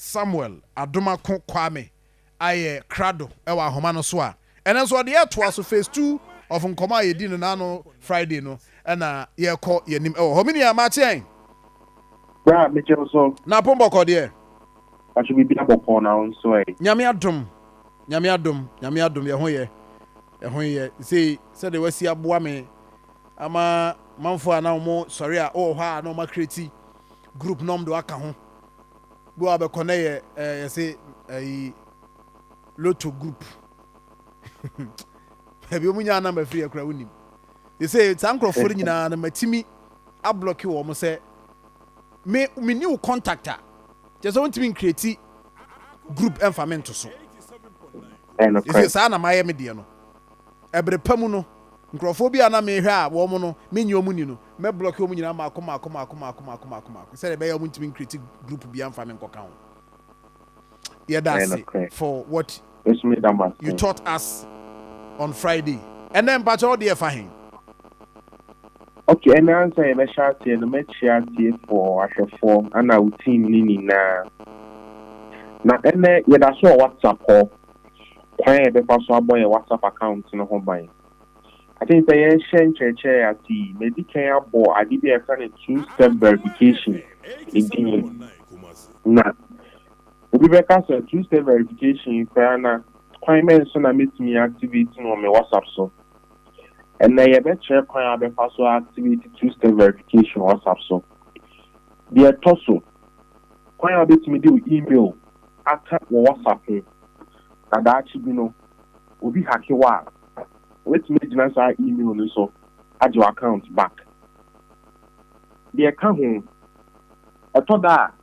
Samuel Adomako Kwame aye krado ewa ahoma no so a ene so de eto aso phase 2 of nkoma ye di no na no Friday no na ye kọ ye nim ewo homini amache bra me che so na pombo kọ de acho bi bia bokọ na nso e nyame adom ye ho ye say de wasi aboa me ama manfo ana mo sorry a o ha na ma create group nom do aka ho bo abekọ na ye say Lotto group ebi omunya na ma free akra wonim they say tankrofo nyina na matimi a block wo mo say me new contactor just want to create group environment so if say na maye me de no ebre pamu no nkrofo bi ana me hwe a wo mo no menyi omu ni no me block omu nyina ma akoma say be ya want to create group bi environment ko kan. Yeah, that's it for what you taught us on Friday. And then, but all the fine. Okay, and now I'm saying, I shall say, the match for a form and our team Nini now. Now, and then, yeah, that's what WhatsApp call. Why the first one boy a WhatsApp account in a home buying? I think the ancient church at the medical board, I did a kind of 2-step verification. Now. We be cast a 2-step verification for na Kwame so na meet me activate on my WhatsApp so. And na ye be check Kwame be so activate 2-step verification WhatsApp so. The toso Kwame be me do email ata WhatsApp na da chi bi no obi hack wa. Wait me dina sa email no so add your account back. The account I thought that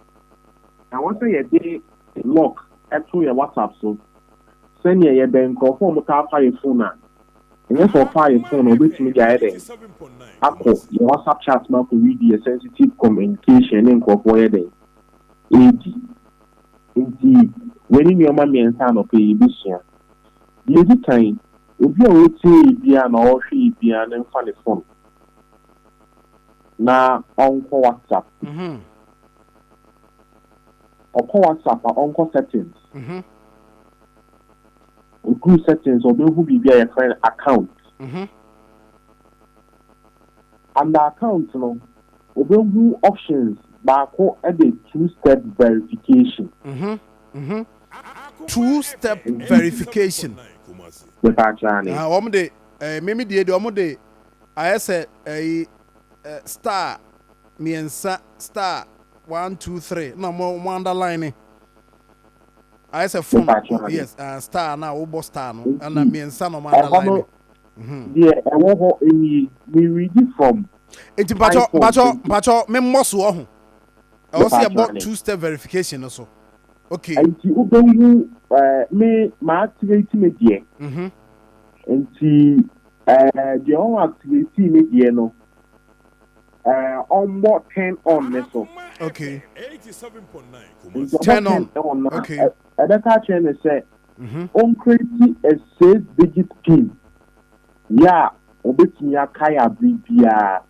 I want to say a day lock through your WhatsApp so send your bank or form car fire phone and then for fire phone or which media Apple your WhatsApp chat map will read the sensitive communication and incorporate it. Indeed, when your mommy and son of pay this year, the other time, if you would say Bian or she Bian and funny phone. Now on WhatsApp. Or WhatsApp or on settings. Group settings or who be your friend account. And the account, you know, who options back at the 2-step verification. 2-step verification. The maybe the I said a star star 1 2 3 no more underline I say phone yes star now obo star no and me nsa no underline yeah I want any we read it from enti bacho me moso ho I was about 2-step verification also okay enti obo me ma activate me there enti the on activate me there no on what 10 on so okay 87.9 10 on okay Adaka chain say on create a 6-digit pin yeah obetimi akaya bibia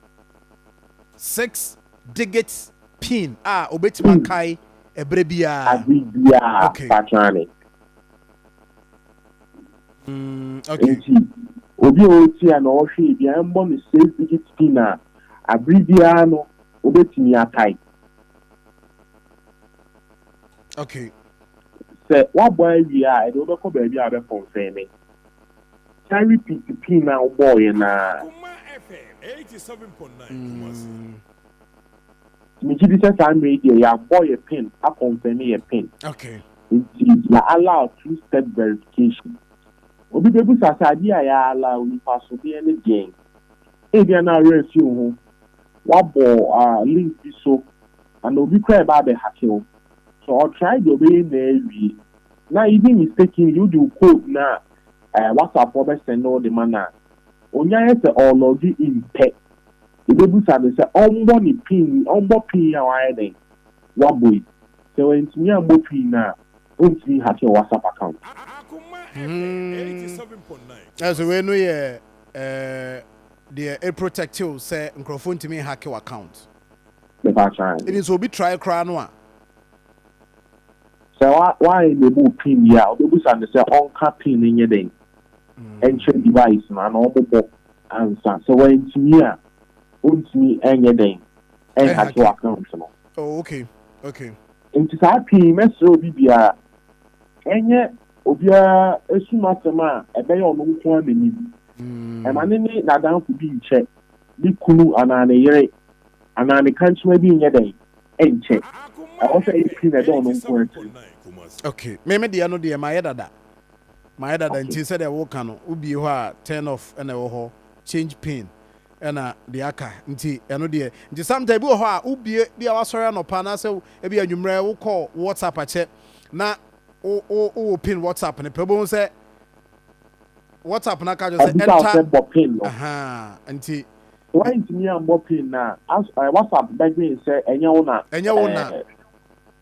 6-digit pin obetimi akai ebre bia okay patrani okay obi oti ana o hwe bia mbo ni 6-digit pin abribia no obetimi akai okay say what boy we are e do ko ba bia be confirm me can repeat the pin now boy na Akoma FM 87.9 me give this time radio ya boy a pin up confirm a pin okay it allow 2-step verification obi bebu sasadi ya allow ni paso bi any game e bia na review ho wabo link bi so and obi cry ba be hack you so I'll try the way na now even mistaking you do code na WhatsApp for send all the man onya say or log in pet e bebu say ombo ni pin ya wa dey wabo so when me ambo pin na onti hack your WhatsApp account Akoma FM 87.9 as we know the protect you say microphone to me hack your account the background it is obi try cry no So why the book pin ya? The books and say on pin in your day. Entry device man, all the answer. So when to me, and your day, and had to account. Oh, okay. Into that pin, Mr. Bibia, and yet, Obia, a sumatama, a bay on one corner. And my name not down to be check. Be cool and an a and an country maybe in your day. And check. I also pin a don't know. Okay. Maybe the ano dear my dada. My dada and she said I walk on ubi ha turn off and a change pin. And the aka nti eno de nti sometimes bi ho a ubie bia wasori no pa na se e bia nwumre wo call WhatsApp ache na o pin WhatsApp ne pebo se WhatsApp na ka jo se enter aha nti why nti me am pin na WhatsApp beg me say enye wo na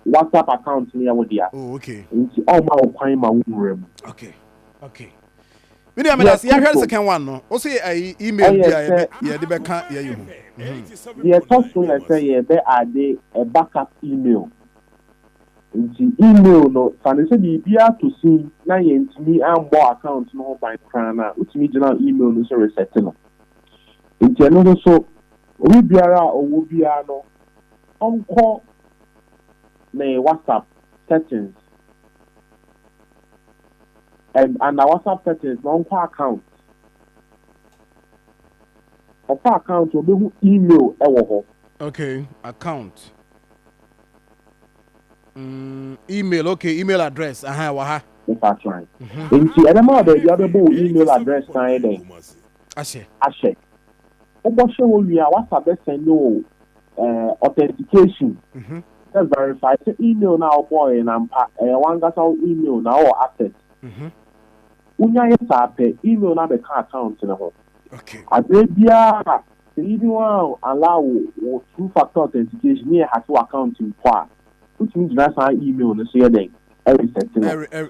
WhatsApp account ni wo dia oh okay nti all ma wo kwan ma wo nwura mu okay Video me that's ya hwere second one no. O say email dia ye de be kan ye hu. The first one I say ye be ade a backup email. Nti email no fan say bia to see na ye ntimi ambo account no by kran na utimi gina email no so reset no. Nti no so obi biara owo bia no onko na WhatsApp settings and our WhatsApp settings no account. Of account will be email ewo. Okay, account. Email, okay, email address. Waha. That's right. Inti edema the other email address kind there. Ashe. Obo show we WhatsApp send no authentication. That's verified. So email now boy and one got our email now or access. Unya yesape email na be ka account na ho. Okay. Abia even one allow two-factor authentication near has to account in part. Which means that's our email no say then every setting.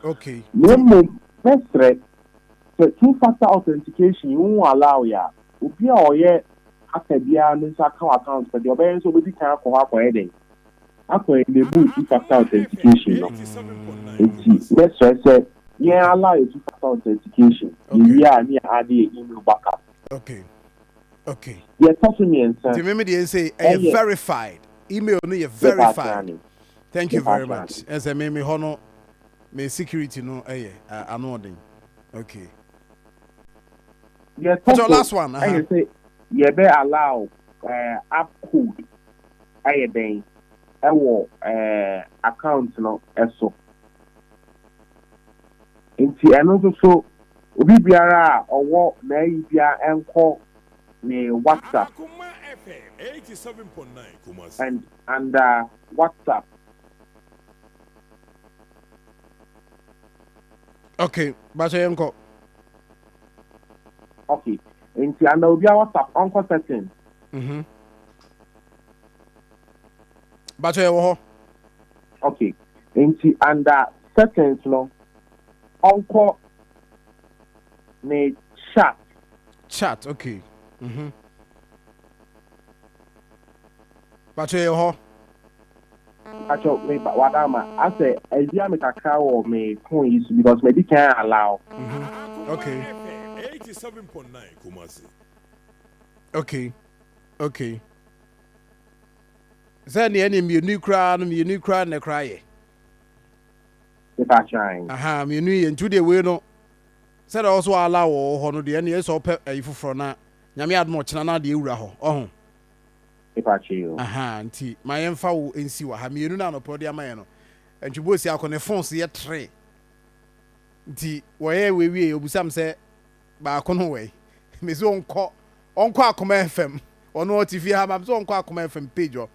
Okay. No best threat the two-factor authentication you won't allow ya. Obi o ye akabia no sa account but the obey so be kan ko ha ko eden. Akọ enable two-factor authentication no. It's best threat yeah, allow you to factor authentication. Yeah, me add the email backup. Okay. Yeah, talk to me and say. Remember the say verified. Email no you verified. Thank you very much. As I me hono me security no anodin. Okay. Yeah, so last one. I say yeah, be allow app code. Den account no eso. Inti eno so obi biara owo na bia enko ne WhatsApp Akoma FM 87.9 and WhatsApp. Okay, bacho enko. Okay. Inti and obi WhatsApp onko setting. Bacho ewo. Okay. Inti and settings no onko ne chat okay Bacho yo Bacho me wadama I say ezia me kakra wo me phone is because me can allow okay 87.9 Kumasi okay Say ni eni mi new kra na kra ye if I trying me nu ye ntu de we no said also allow ho no de na so pe ayifoforo na nyame admo chena na de ewura ho ohun if I chill nti ma yemfa wo ensi wa ha me nu na no podi amaye no entwibo si akone phones ye 3 nti wo ye we wie obusam se ba akono we me so onko Akoma FM ono TV ha ma so onko Akoma FM page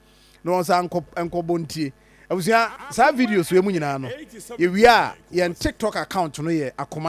no on sa enko bontie abusia sa videos we mu nyina no ye wi a ye TikTok account no ye Akoma